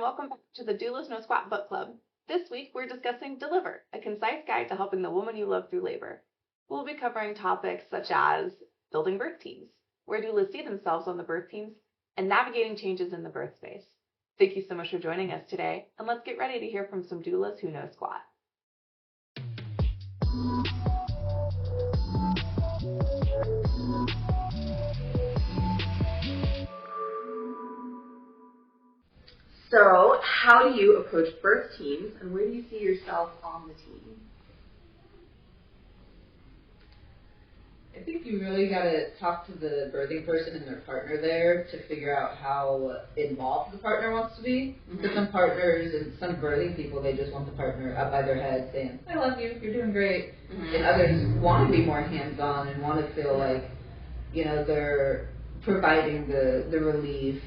welcome back to the Doulas No Squat Book Club. This week we're discussing Deliver, a concise guide to helping the woman you love through labor. We'll be covering topics such as building birth teams, where doulas see themselves on the birth teams, and navigating changes in the birth space. Thank you so much for joining us today, and let's get ready to hear from some doulas who know squat. So, how do you approach birth teams, and where do you see yourself on the team? I think you really got to talk to the birthing person and their partner there to figure out how involved the partner wants to be. Because some partners and some birthing people, they just want the partner up by their head saying, I love you, you're doing great. And others want to be more hands-on and want to feel like, you know, they're providing the relief.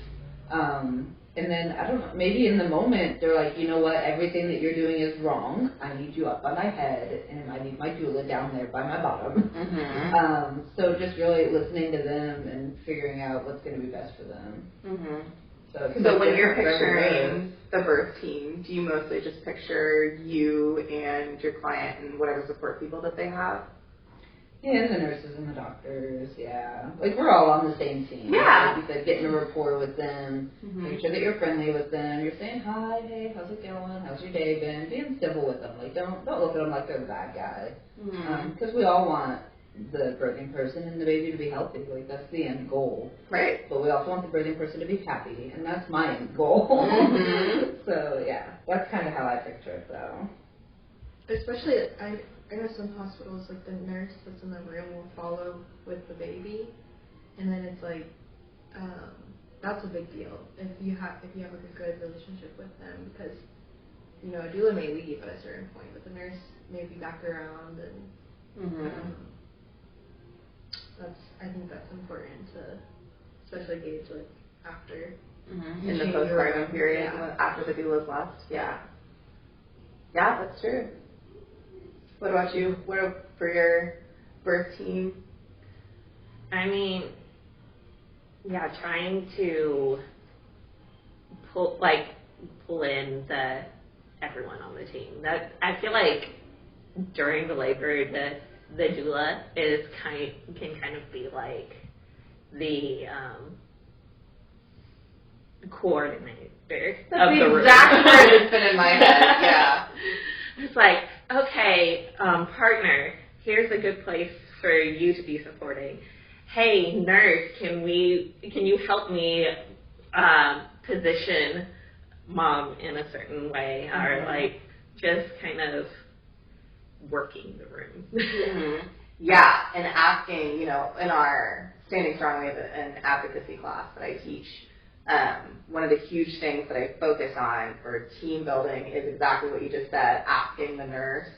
And then, I don't know, maybe in the moment, they're like, you know what, everything that you're doing is wrong. I need you up by my head, and I need my doula down there by my bottom. So just really listening to them and figuring out what's going to be best for them. So when you're picturing the birth team, do you mostly just picture you and your client and whatever support people that they have? Yeah, and the nurses and the doctors, yeah. Like, we're all on the same team. Yeah. Like you said, getting a rapport with them, making sure that you're friendly with them. You're saying, hi, hey, how's it going? How's your day been? Being civil with them. Like, don't look at them like they're the bad guy. Because we all want the birthing person and the baby to be healthy. Like, that's the end goal. Right. But we also want the birthing person to be happy, and that's my end goal. So, yeah, that's kind of how I picture it, though. Especially, I know some hospitals, like the nurse that's in the room will follow with the baby, and then it's like, that's a big deal if you have like a good relationship with them, because, you know, a doula may leave at a certain point, but the nurse may be back around, and I think that's important to especially gauge like after in the postpartum period after the doula's left. Yeah, that's true. What about you? What for your birth team? I mean, trying to pull in everyone on the team. That I feel like during the labor, the doula can kind of be like the coordinator. That's the exact word that's been in my head. Yeah. It's like, okay, partner, here's a good place for you to be supporting. Hey, nurse, can you help me position mom in a certain way, or like just kind of working the room. Yeah, and asking, you know, in our Standing Strong, we have an advocacy class that I teach. One of the huge things that I focus on for team building is exactly what you just said, asking the nurse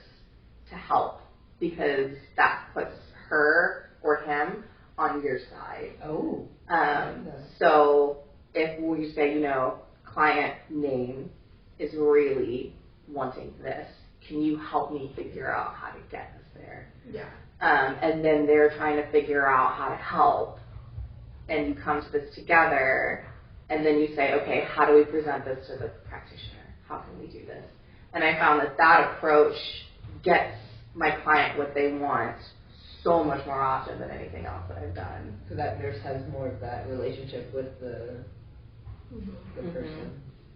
to help, because that puts her or him on your side. So if we say, you know, client name is really wanting this, can you help me figure out how to get us there? Yeah. And then they're trying to figure out how to help, and you come to this together. And then you say, okay, how do we present this to the practitioner? How can we do this? And I found that approach gets my client what they want so much more often than anything else that I've done. So that nurse has more of that relationship with the person.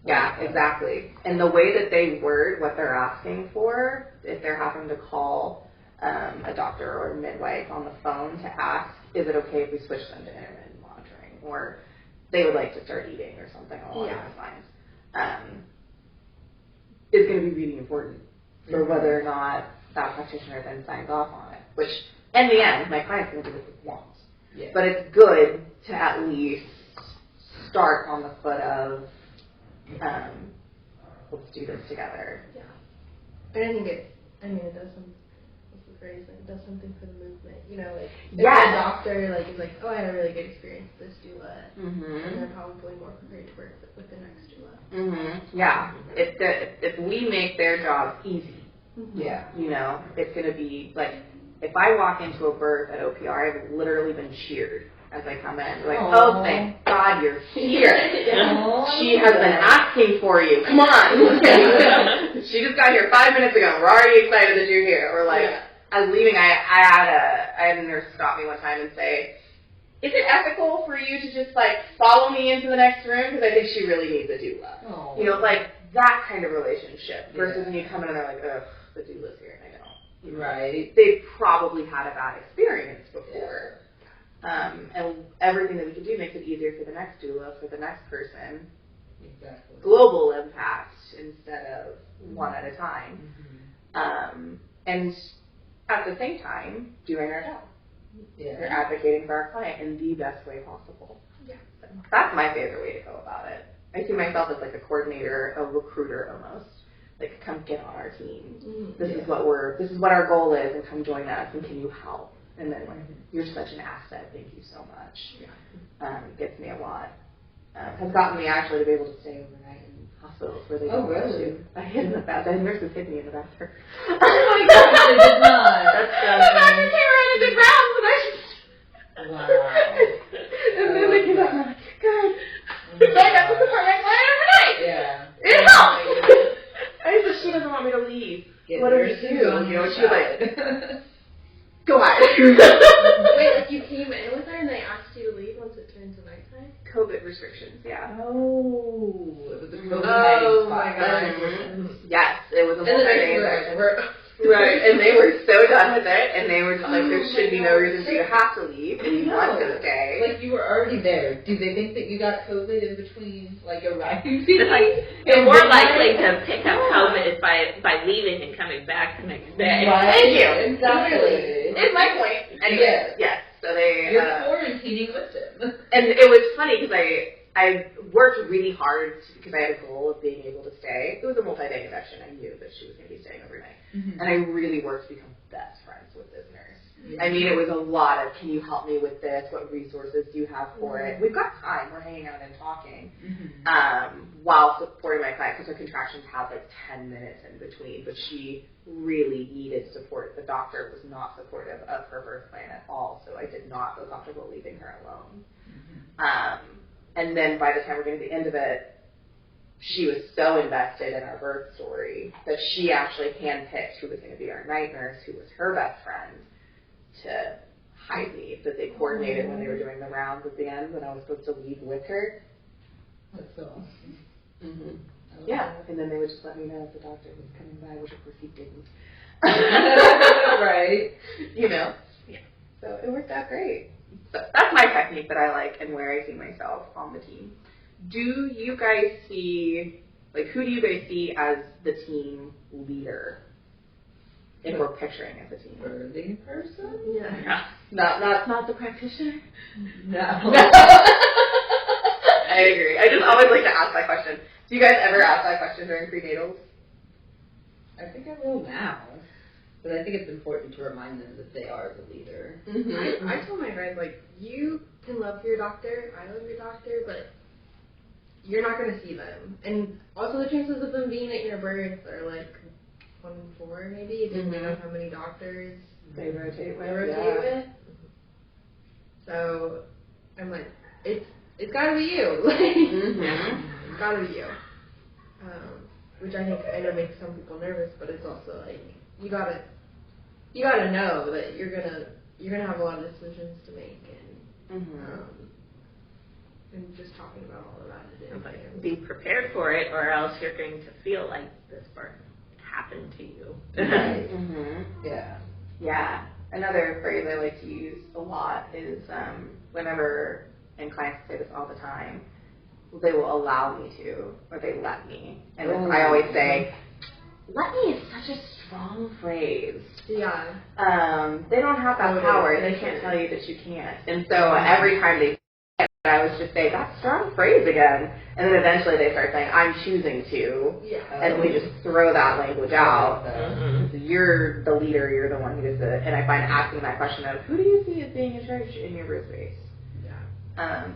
Yeah, exactly. And the way that they word what they're asking for, if they're having to call a doctor or a midwife on the phone to ask, is it okay if we switch them to intermittent monitoring? Or they would like to start eating or something along those lines, is going to be really important for whether or not that practitioner then signs off on it, which in the end, my client's going to do what he wants. Yeah. But it's good to at least start on the foot of, let's do this together. Yeah. But I think it does some, what's the phrase, like, it does something for the movement, you know, like, if the doctor, like, is like, oh, I had a really good experience with this doula, and they're probably more prepared to work with the next doula. Yeah. If we make their job easy, you know, it's going to be, like, if I walk into a birth at OPR, I've literally been cheered as I come in. Like, oh, thank God you're here. She has been asking for you. Come on. She just got here 5 minutes ago. We're already excited that you're here. Or like, I was leaving, I had a nurse stop me one time and say, is it ethical for you to just like follow me into the next room? Because I think she really needs a doula. Oh. You know, like that kind of relationship versus when you come in and they're like, ugh, the doula's here and I don't. Right. They've probably had a bad experience before. And everything that we can do makes it easier for the next doula, for the next person. Exactly. Global impact instead of one at a time. And at the same time, doing our job. Yeah. We're advocating for our client in the best way possible. Yeah. So that's my favorite way to go about it. I see myself as like a coordinator, a recruiter almost. Like, come get on our team. This is what our goal is, and come join us, and can you help? And then like, you're such an asset, thank you so much. Gets me a lot. Has gotten me actually to be able to stay overnight in hospitals where they don't want to. I hid in the bathroom. The nurses hid me in the bathroom. Oh my God, I did not. That's so the doctor came around and did rounds, and I just... Wow. And then they came back and I'm like, good. So I got to support my client overnight. Yeah. It helped. I said, she doesn't want me to leave. What do we do? You know, she like, go ahead. Wait, like you came in with her and they asked you to leave once it turned to nighttime? COVID restrictions, yeah. Oh, it was a COVID Oh my God. Yes, it was a multi-day infection. Right. Right, and they were so done with it, and they were just like, there should be no reason for you to have to leave, and you want to stay. Like, you were already there. Do they think that you got COVID in between, like, arriving? It's like, you're more likely to pick up COVID by leaving and coming back the next day. Right. Thank you. Exactly. It's my point. Anyway, yes. So they... You're quarantining with them. And it was funny, because I worked really hard because I had a goal of being able to stay. It was a multi-day infection. I knew that she was going to be staying overnight. And I really worked to become best friends with this nurse. I mean, it was a lot of, can you help me with this? What resources do you have for it? We've got time. We're hanging out and talking while supporting my client because her contractions have like 10 minutes in between. But she really needed support. The doctor was not supportive of her birth plan at all, so I did not feel comfortable leaving her alone. And then by the time we're getting to the end of it, she was so invested in our birth story that she actually handpicked who was going to be our night nurse, who was her best friend, to hide me. That they coordinated when they were doing the rounds at the end when I was supposed to leave with her. That's so awesome. Yeah, and then they would just let me know if the doctor was coming by, which of course he didn't. Right. You know? Yeah. So it worked out great. So that's my technique that I like and where I see myself on the team. Do you guys see, like, who do you guys see as the team leader? If we're picturing as a team. Birthing person? Yeah. Not the practitioner? No. I agree. I just always like to ask that question. Do you guys ever ask that question during prenatals? I think I will now. But I think it's important to remind them that they are the leader. I tell my friends, like, you can love your doctor, I love your doctor, but you're not going to see them. And also the chances of them being at your birth are like 1 in 4 maybe, depending on how many doctors they rotate with. with. So I'm like, it's got to be you. It's got to be you. Which I know makes some people nervous, but it's also like you gotta know that you're gonna have a lot of decisions to make, and just talking about all of that today. Be prepared for it, or else you're going to feel like this birth happened to you. Right. Yeah. Yeah. Another phrase I like to use a lot is whenever, and clients say this all the time, they will allow me to, or they let me. And I always say, let me is such a strong phrase. Yeah. They don't have that power. They can't tell you that you can't. And so every time they say it, I would just say, that's a strong phrase again. And then eventually they start saying, I'm choosing to. Yeah. And we just throw that language out. You're the leader. You're the one who does it. And I find asking that question of, who do you see as being in charge in your birth space? Yeah.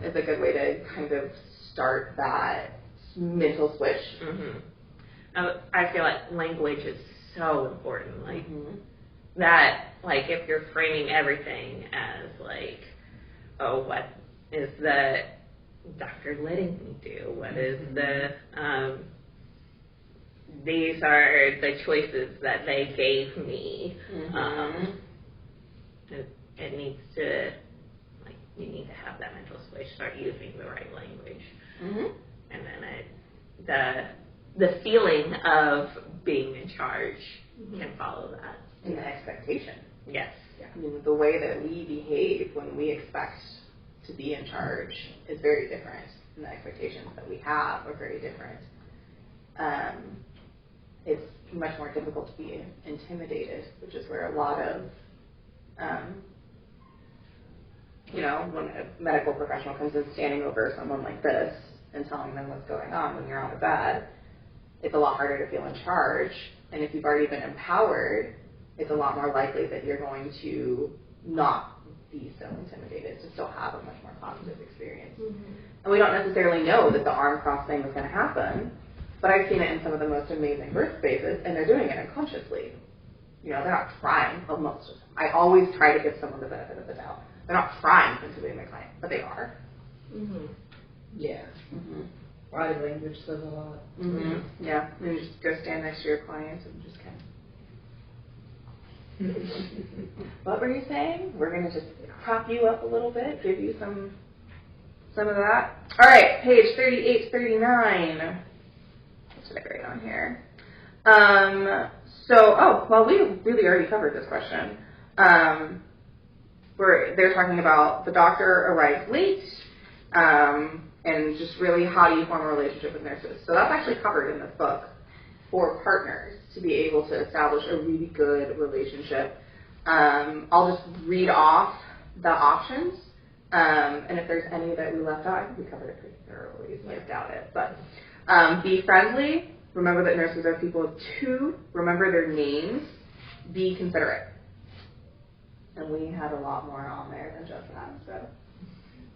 Is a good way to kind of start that mental switch. I feel like language is so important. Like that, like if you're framing everything as like oh, what is the doctor letting me do? What is the, these are the choices that they gave me. It needs to, like, you need to have that mental space, start using the right language. And then the feeling of being in charge can follow that. And the expectation. Yes. Yeah. I mean, the way that we behave when we expect to be in charge is very different, and the expectations that we have are very different. It's much more difficult to be intimidated, which is where a lot of, when a medical professional comes in standing over someone like this and telling them what's going on when you're on the bed, it's a lot harder to feel in charge. And if you've already been empowered, it's a lot more likely that you're going to not be so intimidated, to still have a much more positive experience. And we don't necessarily know that the arm cross thing is going to happen, but I've seen it in some of the most amazing birth spaces, and they're doing it unconsciously. They're not trying, well, most of them. I always try to give someone the benefit of the doubt. They're not trying to intimidate my client, but they are. Yeah. Body language says a lot. Yeah, and you just go stand next to your client and just kind of. What were you saying? We're going to just prop you up a little bit, give you some of that. All right, page 38, 39. What did I write on here? We really already covered this question. Where they're talking about the doctor arrived late, and just really how do you form a relationship with nurses. So that's actually covered in this book for partners to be able to establish a really good relationship. I'll just read off the options, and if there's any that we left out, I think we covered it pretty thoroughly, so I doubt it. But be friendly. Remember that nurses are people of two. Remember their names. Be considerate. And we had a lot more on there than just that, so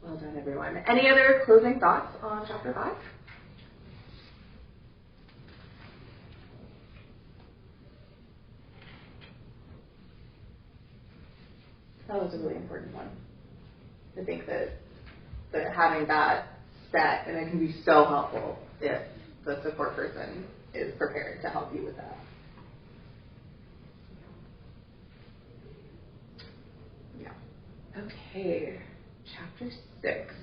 well done, everyone. Any other closing thoughts on Chapter 5? That was a really important one. I think that having that set, and it can be so helpful if the support person is prepared to help you with that. Okay, Chapter 6.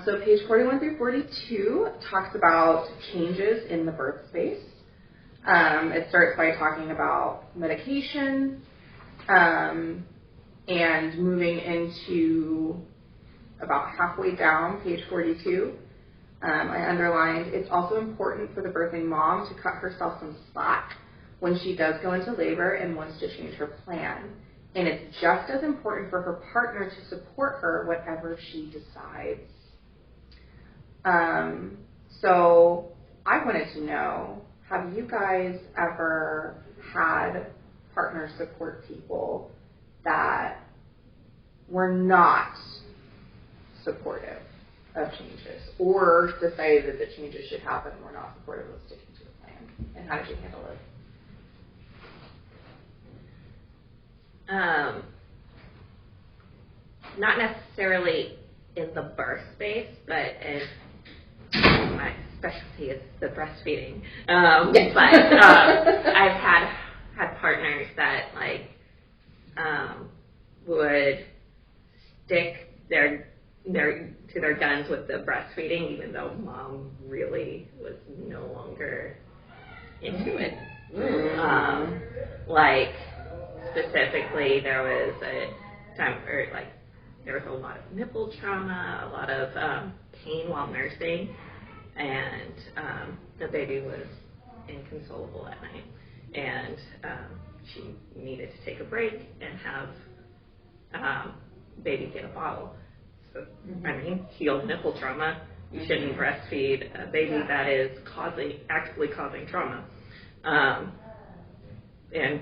So page 41 through 42 talks about changes in the birth space. It starts by talking about medication and moving into about halfway down, page 42. I underlined, it's also important for the birthing mom to cut herself some slack when she does go into labor and wants to change her plan. And it's just as important for her partner to support her whatever she decides. So I wanted to know, have you guys ever had partner support people that were not supportive of changes, or decided that the changes should happen and were not supportive of sticking to the plan? And how did you handle it? Not necessarily in the birth space, but my specialty is the breastfeeding. But I've had partners that would stick their guns with the breastfeeding, even though mom really was no longer into it. Specifically, there was a time where there was a lot of nipple trauma, a lot of pain while nursing, and the baby was inconsolable at night, and she needed to take a break and have baby get a bottle. So, healed nipple trauma. You shouldn't breastfeed a baby that is actively causing trauma. And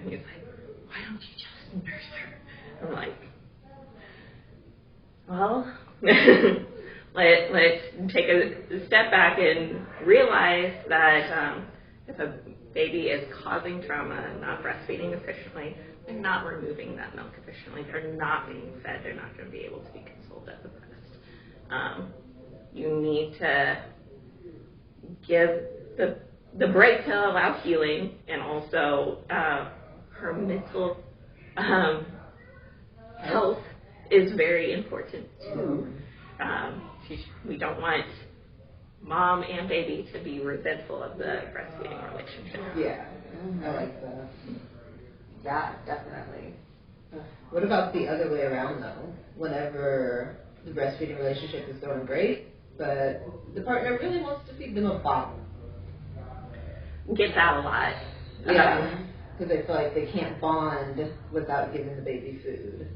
he's like, why don't you just nurse her? I'm like, well, let's take a step back and realize that if a baby is causing trauma, not breastfeeding efficiently, they're not removing that milk efficiently, they're not being fed, they're not going to be able to be consoled at the breast. You need to give the break to allow healing, and also her mental health is very important too. We don't want mom and baby to be resentful of the breastfeeding relationship. Yeah, I like that. Yeah, definitely. What about the other way around though? Whenever the breastfeeding relationship is going great, but the partner really wants to feed them a bottle. Get that a lot. Yeah, because they feel like they can't bond without giving the baby food.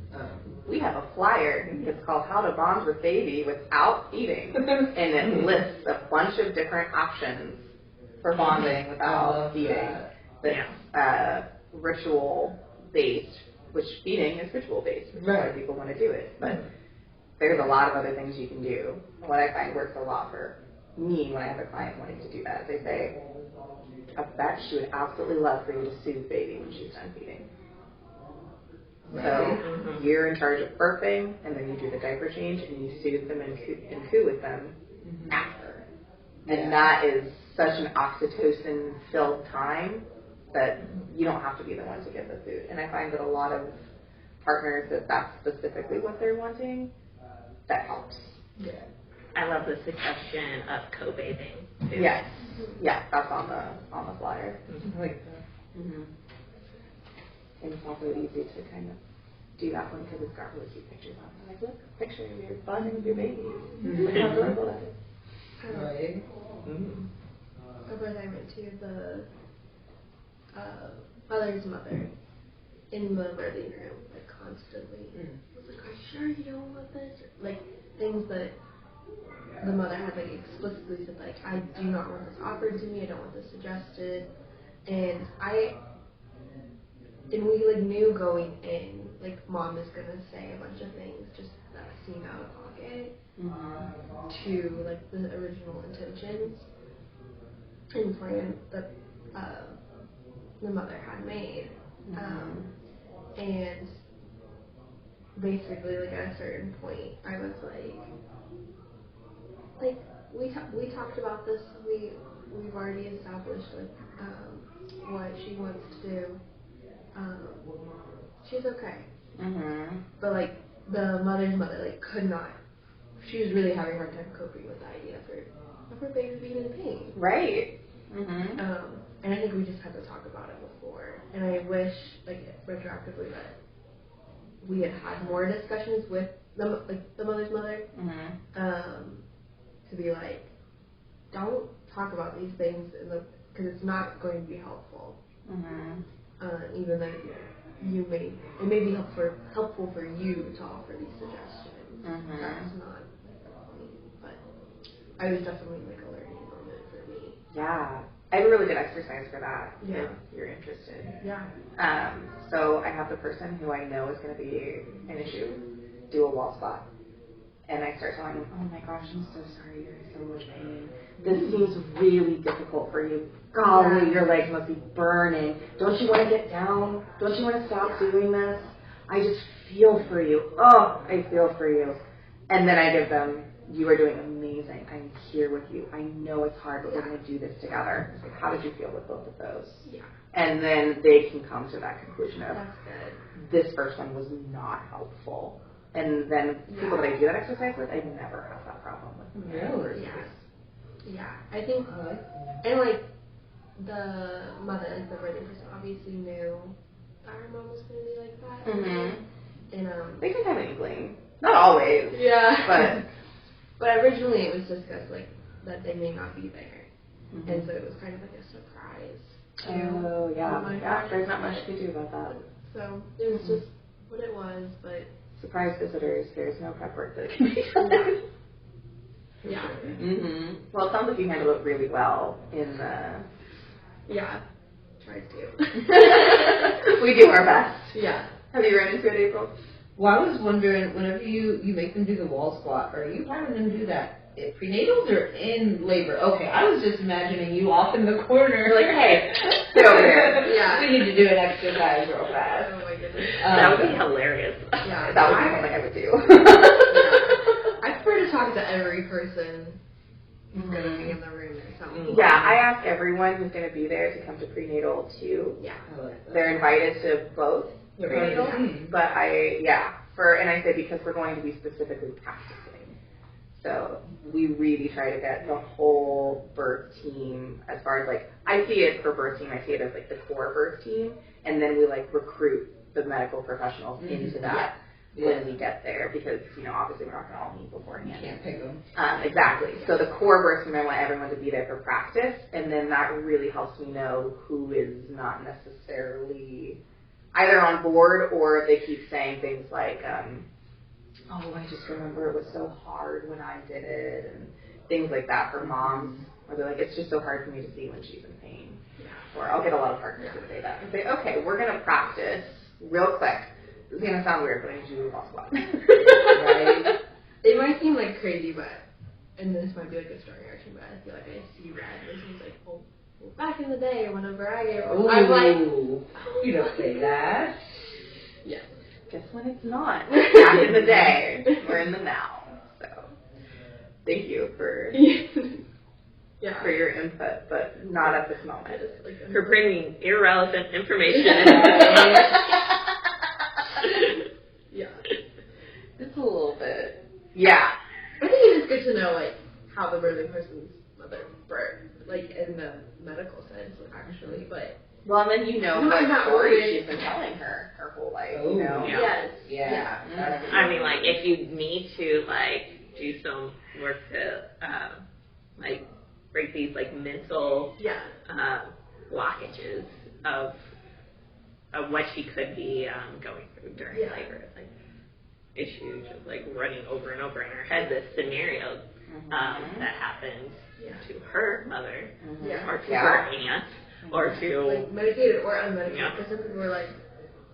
We have a flyer. It's called How to Bond with Baby Without Feeding. And it lists a bunch of different options for bonding without feeding. That's ritual-based, which feeding is ritual-based, which is why people want to do it. But there's a lot of other things you can do. What I find works a lot for me when I have a client wanting to do that, they say, I bet she would absolutely love for you to soothe baby when she's done feeding. So you're in charge of birthing, and then you do the diaper change, and you soothe them and coo with them after. And that is such an oxytocin-filled time that you don't have to be the one to give the food. And I find that a lot of partners, that that's specifically what they're wanting, that helps. Yeah. I love the suggestion of co-bathing too. Yes. Yeah, that's on the flyer. I like that. And it's also easy to kind of do that one because it's got really cute pictures on it. Like, look, picture of your bonding with your baby. Look how adorable that is. Right. A birth I went to, the mother's mother in the birthing room, like constantly was like, "Are you sure you don't want this?" Like things that the mother had like explicitly said, like, "I do not want this offered to me. I don't want this suggested." And we like knew going in, like, mom is gonna say a bunch of things just that seem out of pocket to like the original intentions and plan that the mother had made. And basically, like at a certain point, I was like we talked about this. We've already established like what she wants to do. She's okay. But like the mother's mother like could not. She was really having a hard time coping with the idea of her baby being in pain. Right. And I think we just had to talk about it before. And I wish, like, retroactively, that we had more discussions with the mother's mother. To be like, don't talk about these things because it's not going to be helpful. Even though it may be helpful for you to offer these suggestions. That's not the point. But I was definitely like a learning moment for me. Yeah. I have a really good exercise for that Yeah. if you're interested. Yeah. So I have the person who I know is going to be an issue do a wall squat. And I start telling them, "Oh my gosh, I'm so sorry you're in so much pain. This seems really difficult for you. Golly, your legs must be burning. Don't you want to get down? Don't you want to stop doing this? I just feel for you. Oh, I feel for you." And then I give them, "You are doing amazing. I'm here with you. I know it's hard, but we're going to do this together." It's like, how did you feel with both of those? Yeah. And then they can come to that conclusion of, That's good. this first one was not helpful. And then people that I do that exercise with, I never have that problem with. Really? Yeah. I think, and like the mother, like the birthing person, obviously knew that her mom was going to be like that. And they can have an inkling. Not always. Yeah. But originally it was discussed like that they may not be there, and so it was kind of like a surprise. Oh yeah. There's not much to do about that. So it was just what it was, but. Surprise visitors, there's no prep work that can be done. Yeah. Well, it sounds like you handled it really well in the... Yeah. Tried to. We do our best. Yeah. Have you run into it, April? Well, I was wondering, whenever you make them do the wall squat, are you having them do that prenatals or in labor? Okay, I was just imagining you off in the corner, like, hey, sit over here. Yeah. We need to do an exercise real fast. Oh my goodness. That would be hilarious. Yeah. That would be something I would do. I prefer to talk to every person who's going to be in the room or something. Yeah, I ask everyone who's going to be there to come to prenatal too. Yeah. They're invited to both prenatal, but and I say because we're going to be specifically practicing. So we really try to get the whole birth team as far as like, I see it for birth team, I see it as like the core birth team, and then we like recruit the medical professionals into that when we get there because, you know, obviously we're not going to all meet beforehand. You can't pick them. Exactly. So the core birth team, I want everyone to be there for practice, and then that really helps me know who is not necessarily either on board or they keep saying things like, I just remember it was so hard when I did it, and things like that for moms, where they're like, it's just so hard for me to see when she's in pain. Or I'll get a lot of partners that say that. And say, okay, we're going to practice real quick. This is going to sound weird, but I need you to do a wall squat. Right? It might seem like crazy, but, and this might be like a story or two, but I feel like I see red. This is like, well, back in the day, whenever I'm like, you don't say that. Yeah. Guess when it's not. Back in the day. We're in the now. So, thank you for your input, but not at this moment. For bringing irrelevant information. Yeah. It's a little bit. Yeah. I think it's good to know, like, how the birthing person's mother birthed, like, in the medical sense, actually, but. Well, and then you know what story she's been telling her whole life, you know? Yeah. Yes. Yeah. Mm-hmm. I mean, like, if you need to, like, do some work to, like, break these, like, mental blockages of what she could be going through during labor. It's like, issues just, like, running over and over in her head, this scenario that happened to her mother or to her aunt. Or to like medicated or unmedicated, because some people are like,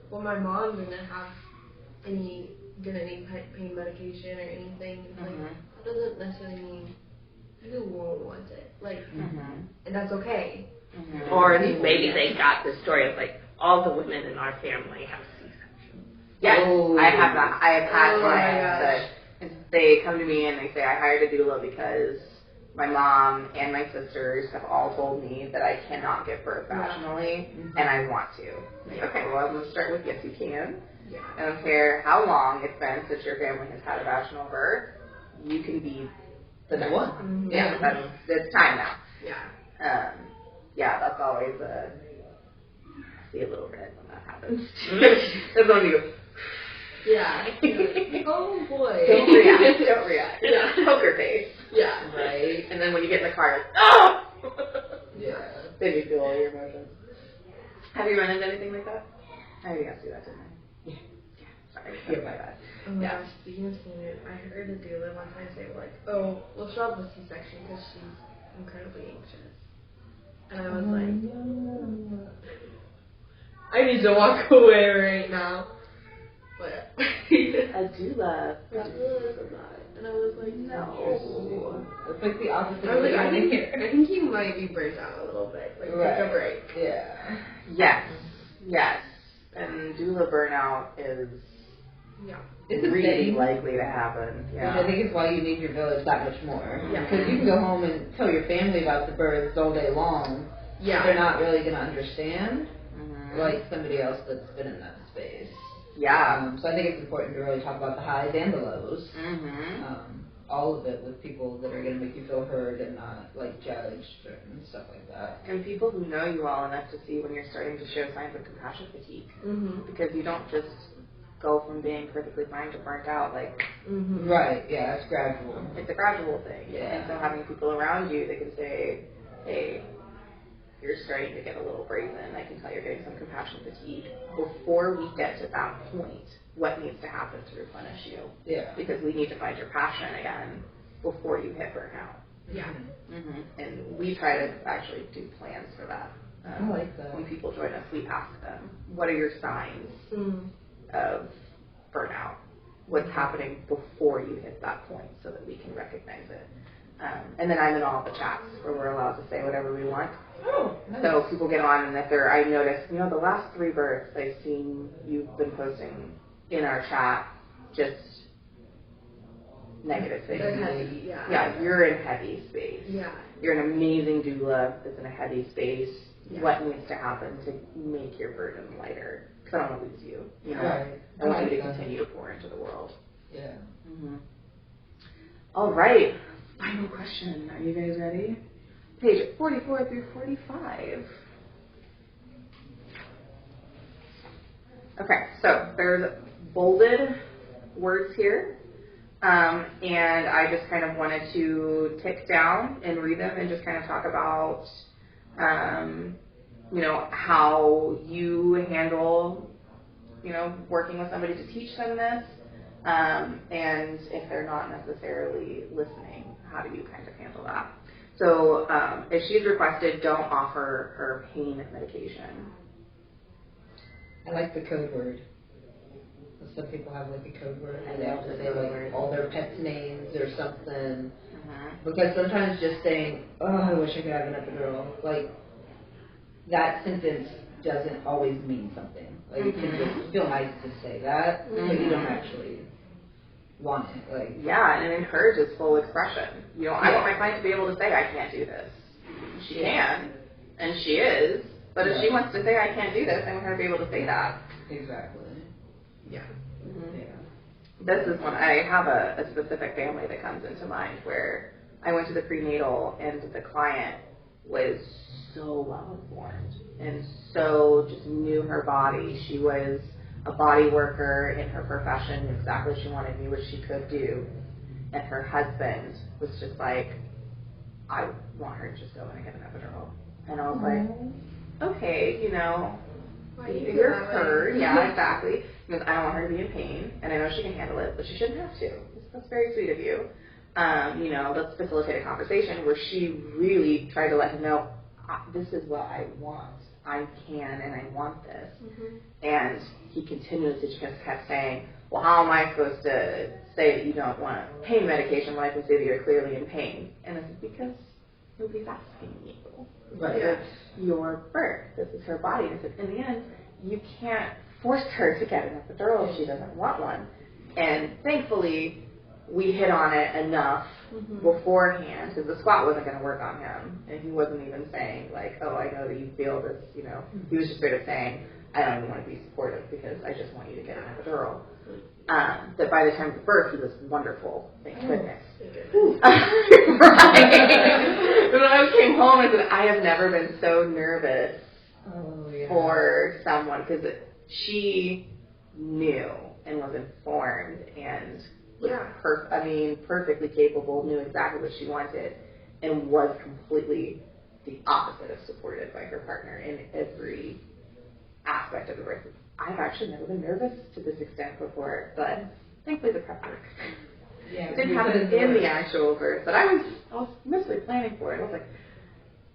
well, my mom didn't need pain medication or anything. It's like, that doesn't necessarily mean you won't want it, like, and that's okay. Or maybe they got the story of like all the women in our family have C-sections. Yes, I have that. I have had clients that they come to me and they say, I hired a doula because my mom and my sisters have all told me that I cannot give birth vaginally, and I want to. Like, okay, well, I'm going to start with yes, you can. I don't care how long it's been since your family has had a vaginal birth. You can be the next one. Yeah, it's time now. That's always I see a little red when that happens. That's when you. Yeah. Oh boy. Don't react. Poker face. Yeah. Right. And then when you get in the car, like, oh! Then you feel all your emotions. Have you run into anything like that? I already asked you that, didn't I? Yeah. Sorry. You're my bad. Oh my gosh, speaking of seniors, I heard a doula one time say, like, oh, well, she'll have a C-section because she's incredibly anxious. And I was like, I need to walk away right now. But a doula. And I was like, no. It's like the opposite. I was like, I think you might be burnt out a little bit. Like, take a break. Yeah. Yes. And doula burnout is it's really likely to happen. Yeah. Which I think is why you need your village that much more. Yeah. Because you can go home and tell your family about the births all day long. Yeah. They're not really going to understand like somebody else that's been in that space. Yeah. So I think it's important to really talk about the highs and the lows. All of it with people that are going to make you feel heard and not like judged and stuff like that. And people who know you well enough to see when you're starting to show signs of compassion fatigue. Because you don't just go from being perfectly fine to burnt out. Like, right, yeah, it's gradual. It's a gradual thing. Yeah. And so having people around you that can say, hey, you're starting to get a little brazen. I can tell you're getting some compassion fatigue. Before we get to that point, what needs to happen to replenish you? Yeah. Because we need to find your passion again before you hit burnout. Yeah. And we try to actually do plans for that. I like that. When people join us, we ask them, what are your signs of burnout? What's happening before you hit that point so that we can recognize it? And then I'm in all the chats where we're allowed to say whatever we want. Oh, nice. So people get on, and if I notice, the last 3 births I've seen you've been posting in our chat just negative things. They're heavy, yeah. Yeah, you're in heavy space. Yeah. You're an amazing doula that's in a heavy space. Yeah. What needs to happen to make your burden lighter? Because I don't want to lose you. Right. I want you to continue to pour into the world. Yeah. Mm-hmm. All right. Final question. Are you guys ready? Page 44 through 45. Okay, so there's bolded words here. And I just kind of wanted to tick down and read them and just kind of talk about, how you handle, working with somebody to teach them this. And if they're not necessarily listening, how do you kind of handle that? So if she's requested, don't offer her pain medication. I like the code word. Some people have like a code word and they have to say like all their pets' names or something. Because sometimes just saying, oh, I wish I could have an epidural, like that sentence doesn't always mean something. Like it can just feel nice to say that, but you don't actually want it. Like and it encourages full expression. I want my client to be able to say, I can't do this. She can, and she is. But if she wants to say, I can't do this, I want her to be able to say that. Exactly. Yeah. Yeah. This is when I have a specific family that comes into mind where I went to the prenatal and the client was so well informed and so just knew her body. She was a body worker in her profession, knew exactly what she wanted, knew what she could do. And her husband was just like, I want her to just go in and get an epidural. And I was like, okay, you're heard. Yeah, exactly. Because I don't want her to be in pain, and I know she can handle it, but she shouldn't have to. That's very sweet of you. Let's facilitate a conversation where she really tried to let him know, this is what I want. I can, and I want this. And he continuously just kept saying, well, how am I supposed to say that you don't want pain medication when I can say that you're clearly in pain? And I said, because nobody's asking you. Right. It's your birth. This is her body. And I said, in the end, you can't force her to get an epidural if she doesn't want one. And thankfully, we hit on it enough beforehand, because the squat wasn't going to work on him. And he wasn't even saying, like, oh, I know that you feel this, He was just sort of saying, I don't even want to be supportive because I just want you to get an epidural. That by the time of the birth, he was wonderful. Thank goodness. Right. When I came home, I said, I have never been so nervous for someone, because she knew and was informed and was perfectly capable, knew exactly what she wanted, and was completely the opposite of supported by her partner in every aspect of the birth. I've actually never been nervous to this extent before, but thankfully the prep worked. It didn't happen in the actual birth, but I was mostly planning for it. I was like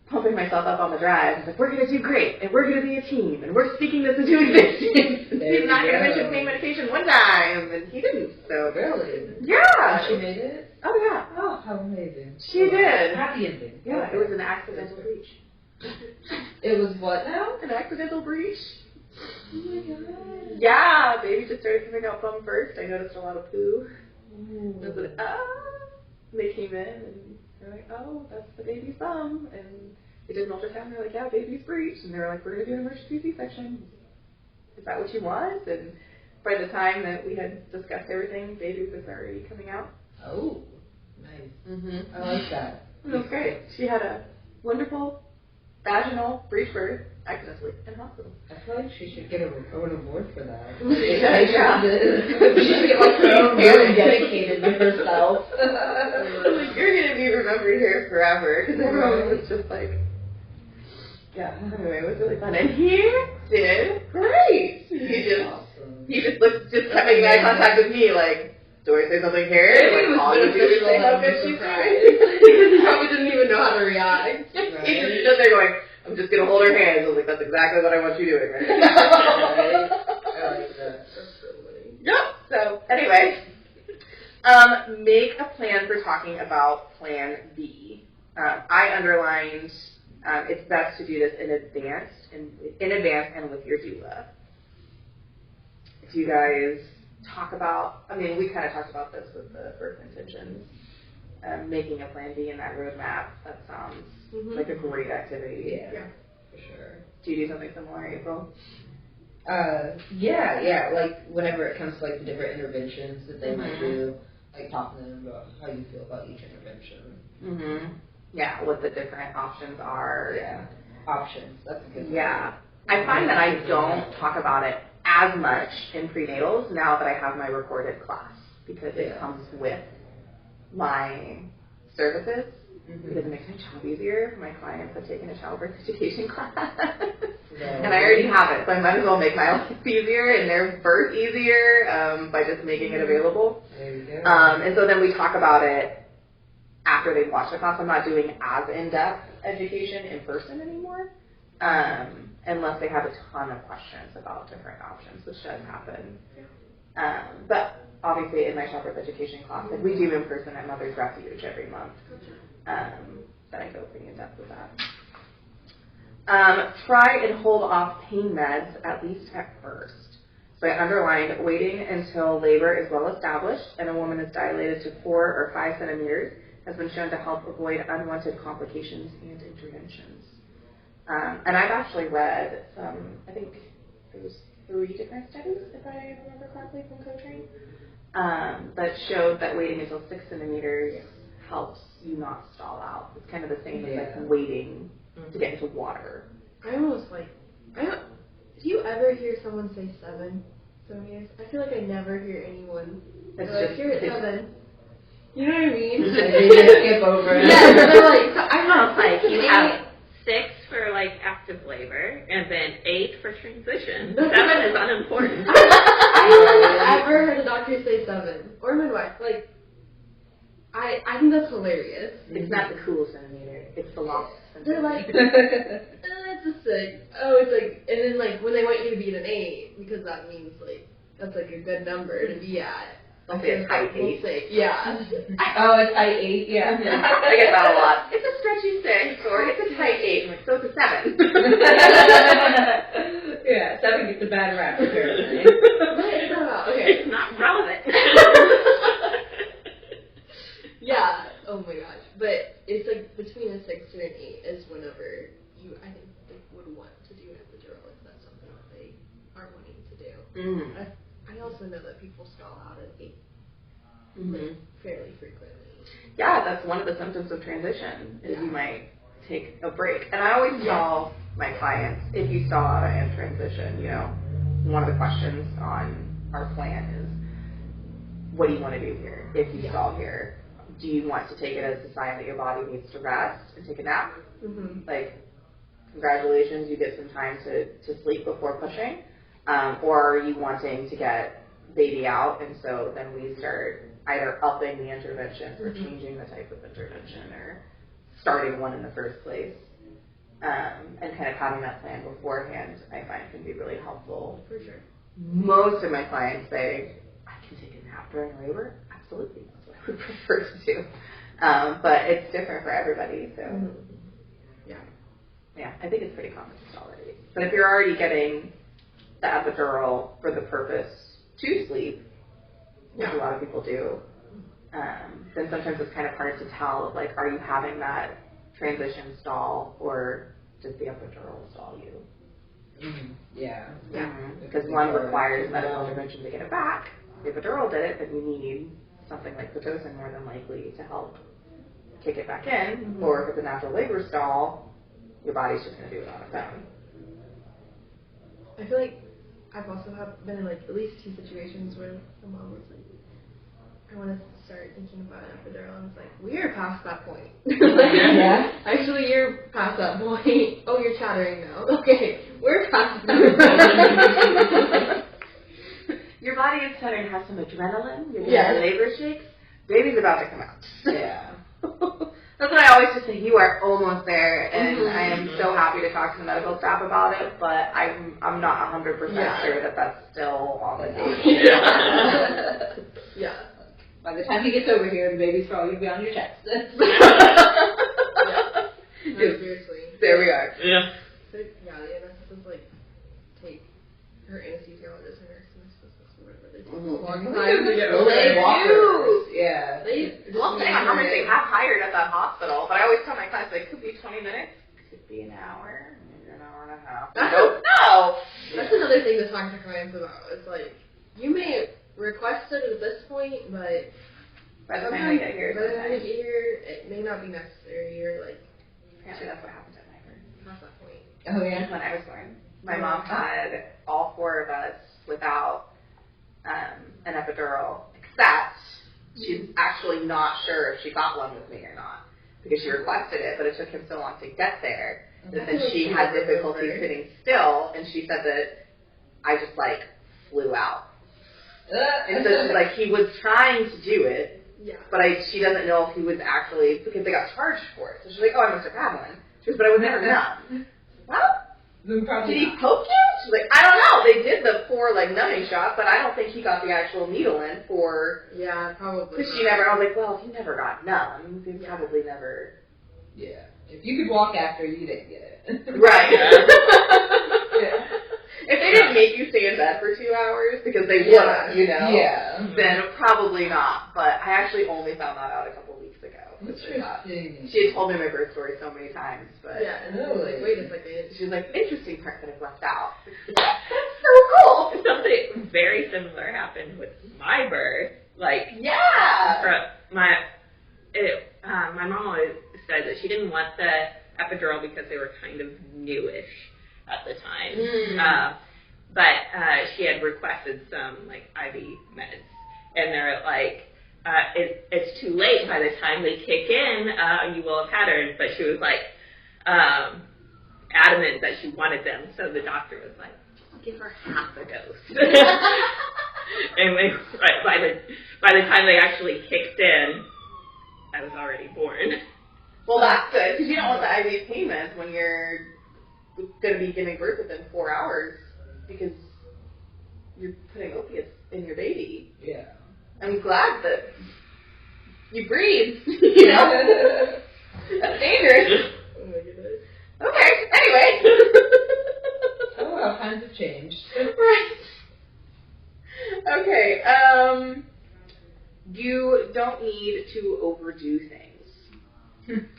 pumping myself up on the drive. I was like, we're going to do great, and we're going to be a team, and we're speaking this into existence. He's not going to mention pain medication one time, and he didn't. So really? Yeah. She made it? Oh, yeah. Oh, how amazing. She did. Happy ending. Yeah, it was an accidental breach. It was what now? An accidental breach. Oh my god. Yeah, baby just started coming out bum first. I noticed a lot of poo. And I was like, And they came in and they're like, oh, that's the baby's bum. And they did an ultrasound. They're like, yeah, baby's breached. And they were like, we're going to do an emergency C-section. Is that what you want? And by the time that we had discussed everything, baby was already coming out. Oh, nice. Mm-hmm. I like that. It was great. She had a wonderful vaginal breech birth accidentally in hospital. I feel like she should get an award for that. Yeah. She should get like her own very dedicated to herself. Like, you're going to be remembered here forever, because everyone was just like, yeah, anyway, it was really fun. And he did great. He just looked, just kept making eye contact with me, like, do I say something here? Like, all you do is say how good she's doing. He probably didn't even know how to react. He just stood there going, I'm just going to hold her hands. I was like, that's exactly what I want you doing, right? I like that. That's so funny. Yep. So, anyway, Make a plan for talking about Plan B. I underlined it's best to do this in advance and with your doula. If you guys talk about, we kind of talked about this with the birth intentions, making a Plan B in that roadmap. That sounds like a great activity. Yeah, for sure. Do you do something similar, April? Yeah. Like whenever it comes to like the different interventions that they might do, like talking to them about how you feel about each intervention. Yeah, what the different options are. Yeah, options. That's a good one. Yeah. I find that I don't talk about it as much in prenatals now that I have my recorded class because it comes with my services. Because it makes my job easier. My clients have taken a childbirth education class. And I already have it, so I might as well make my life easier and their birth easier by just making it available. There you go. And so then we talk about it after they've watched the class. I'm not doing as in-depth education in person anymore, unless they have a ton of questions about different options, which does happen. But obviously in my childbirth education class, like we do in person at Mother's Refuge every month, that I go pretty in-depth with that. Try and hold off pain meds, at least at first. So I underlined waiting until labor is well established and a woman is dilated to 4 or 5 centimeters has been shown to help avoid unwanted complications and interventions. And I've actually read I think there was 3 different studies, if I remember correctly from co-train, that showed that waiting until 6 centimeters helps you not stall out. It's kind of the same as like waiting to get into water. I almost do you ever hear someone say 7 centimeters? I feel like I never hear anyone here at 7. You know what I mean? They just skip over it. Yeah, but they're like, I'm not like you have 6 for like active labor and then 8 for transition. 7 is unimportant. I never ever heard a doctor say 7 or midwife. Like, I think that's hilarious. It's not the cool centimeter, it's the long They're centimeter. like, it's a 6. Oh, it's like, and then like when they want you to be at an 8, because that means like that's like a good number to be at. I'll say a tight 8. Yeah. Oh, it's tight 8. Yeah. I get that a lot. It's a stretchy 6 or it's a tight 8. I'm like, so it's a 7. Yeah, 7 gets a bad rap apparently. Okay. It's not relevant. Yeah. Oh my gosh. But it's like between a 6 and an 8 is whenever I think they would want to do an epidural if that's something that they are wanting to do. I also know that people stall out at 8 like, fairly frequently. Yeah, that's one of the symptoms of transition is you might take a break. And I always tell my clients, if you stall out and transition, one of the questions on our plan is, what do you want to do here if you stall here? Do you want to take it as a sign that your body needs to rest and take a nap? Like, congratulations, you get some time to sleep before pushing. Or are you wanting to get baby out, and so then we start either upping the intervention or changing the type of intervention or starting one in the first place. And kind of having that plan beforehand, I find can be really helpful. For sure. Most of my clients say, I can take a nap during labor. Absolutely, that's what I would prefer to do. But it's different for everybody, so yeah, I think it's pretty common sense already. But if you're already getting the epidural for the purpose to sleep, which a lot of people do, then sometimes it's kind of hard to tell, like, are you having that transition stall or does the epidural stall you? Yeah. Because one requires medical intervention to get it back. If the epidural did it, then you need something like Pitocin more than likely to help kick it back in. Or if it's a natural labor stall, your body's just going to do it on its own. I feel like I've also been in like at least 2 situations where the mom was like, I want to start thinking about an epidural, and it's like, we're past that point. Actually, you're past that point. Oh, you're chattering now. Okay, we're past that point. Your body is starting to have some adrenaline. You're getting labor shakes. Baby's about to come out. Yeah. That's what I always just say. You are almost there, and I am so happy to talk to the medical staff about it. But I'm not 100% sure that that's still on the table. By the time he gets over here, the baby's probably going to be on your chest. No, seriously. There we are. Yeah. So, yeah, the anesthetists like take her anesthesiologist and her anesthetist or whatever. They take a long time to get over They it. do. Yeah. Well, depending on how much they have hired at that hospital, but I always tell my clients, like, could be 20 minutes, could be an hour, maybe an hour and a half. I don't know. That's another thing to talk to clients about. It's like, you may request it at this point, but By the time they get here, it may not be necessary. You're like, apparently that's what happened at my birth. past that point. Oh, yeah. When I was born, my mom had all 4 of us without an epidural, except she's actually not sure if she got one with me or not, because she requested it, but it took him so long to get there that then she had difficulty sitting still, and she said that I just, like, flew out. And so she's like, he was trying to do it, Yeah. but she doesn't know if he was actually, because they got charged for it. So she's like, oh, I must have had one. She goes, but I was never numb. Well, did he poke you? She's like, I don't know. They did the 4, like, numbing shots, but I don't think he got the actual needle in for... Yeah, probably. Because she never, I was like, well, if he never got numb, he probably never... Yeah. If you could walk after, you didn't get it. Right. Yeah. If they didn't make you stay in bed for 2 hours, because they would have, you know, then probably not. But I actually only found that out a couple weeks ago. Interesting. She had told me my birth story so many times, but Yeah, and then I was like, wait a second. she was like, interesting part that I've left out. That's so cool. Something very similar happened with my birth. Like, Yeah. my mom always said that she didn't want the epidural because they were kind of newish at the time. But she had requested some, like, IV meds. And they're like, it's too late. By the time they kick in, you will have had her. But she was, like, adamant that she wanted them. So the doctor was like, I'll give her half a dose. And by the time they actually kicked in, I was already born. Well, that's good, because you don't want the IV payments when you're going to be giving birth within 4 hours, because you're putting opiates in your baby. Yeah. I'm glad that you breathe, you know? That's dangerous. Oh my goodness. Okay, anyway. Oh, how times have changed. Right. Okay, you don't need to overdo things,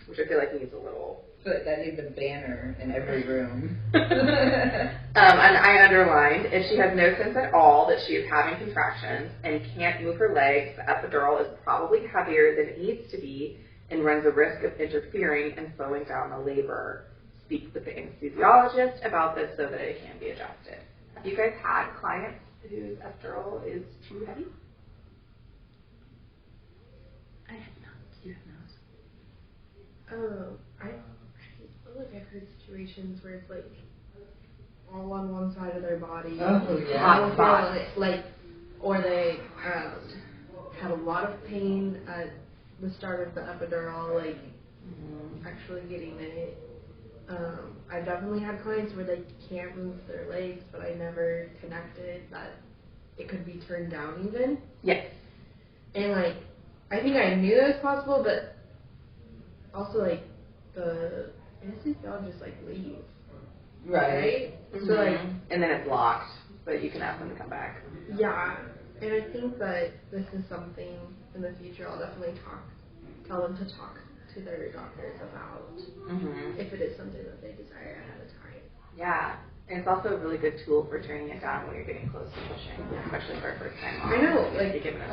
which I feel like needs a little... But that needs a banner in every room. And I underlined, if she has no sense at all that she is having contractions and can't move her legs, the epidural is probably heavier than it needs to be and runs a risk of interfering and slowing down the labor. Speak with the anesthesiologist about this so that it can be adjusted. Have you guys had clients whose epidural is too heavy? I have not. You have not. I feel like I've heard situations where it's like all on one side of their body. Oh, yeah. Hot spot. Like, or they had a lot of pain at the start of the epidural, like actually getting it. I've definitely had clients where they can't move their legs, but I never connected that it could be turned down even. Yes. And like, I think I knew that was possible, but also like the anesthesiologist like leave. Right. So like, and then it's locked, but you can ask them to come back. yeah, and I think that this is something in the future I'll definitely tell them to talk to their doctors about if it is something that they desire ahead of time. Yeah. And it's also a really good tool for turning it down when you're getting close to pushing, especially for a first time mom. I know, like, you're giving us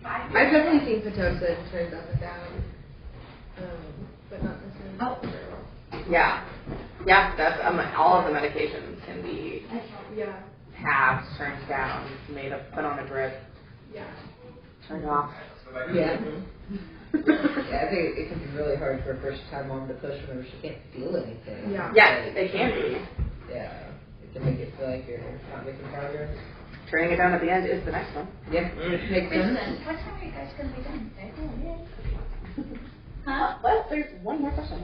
I've definitely seen Pitocin turned up and down, but not necessarily. Yeah. Yeah, that's all of the medications can be Yeah. halved, turned down, made up, put on a drip, Yeah. turned off. Yeah. Yeah, I think it can be really hard for a first time mom to push whenever she can't feel anything. Yeah. Yes, it can be. Yeah. It can make it feel like you're not making progress. Turning it down at the end is the next one. Yeah. Makes sense. What time are you guys going to be done? Well, there's one more question.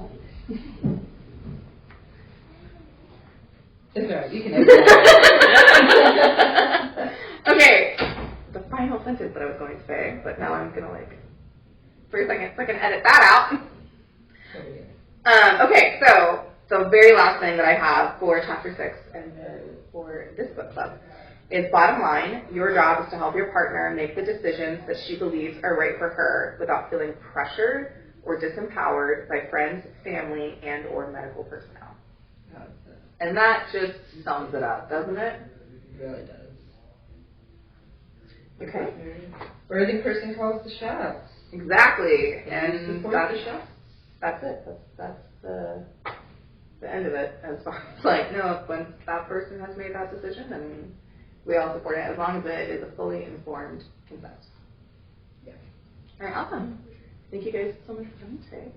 It's alright, you can edit that. Okay, the final sentence that I was going to say, but now I'm gonna for a second, so I can edit that out. Okay, so very last thing that I have for chapter 6 and for this book club is bottom line, your job is to help your partner make the decisions that she believes are right for her without feeling pressured or disempowered by friends, family, and or medical personnel. And that just sums it up, doesn't it? It really does. Okay. Birthing person calls the shots. Exactly. And support the shots. That's it. That's the end of it. As far as no, when that person has made that decision, then we all support it as long as it is a fully informed consent. Yeah. All right, awesome. Thank you guys so much for coming today.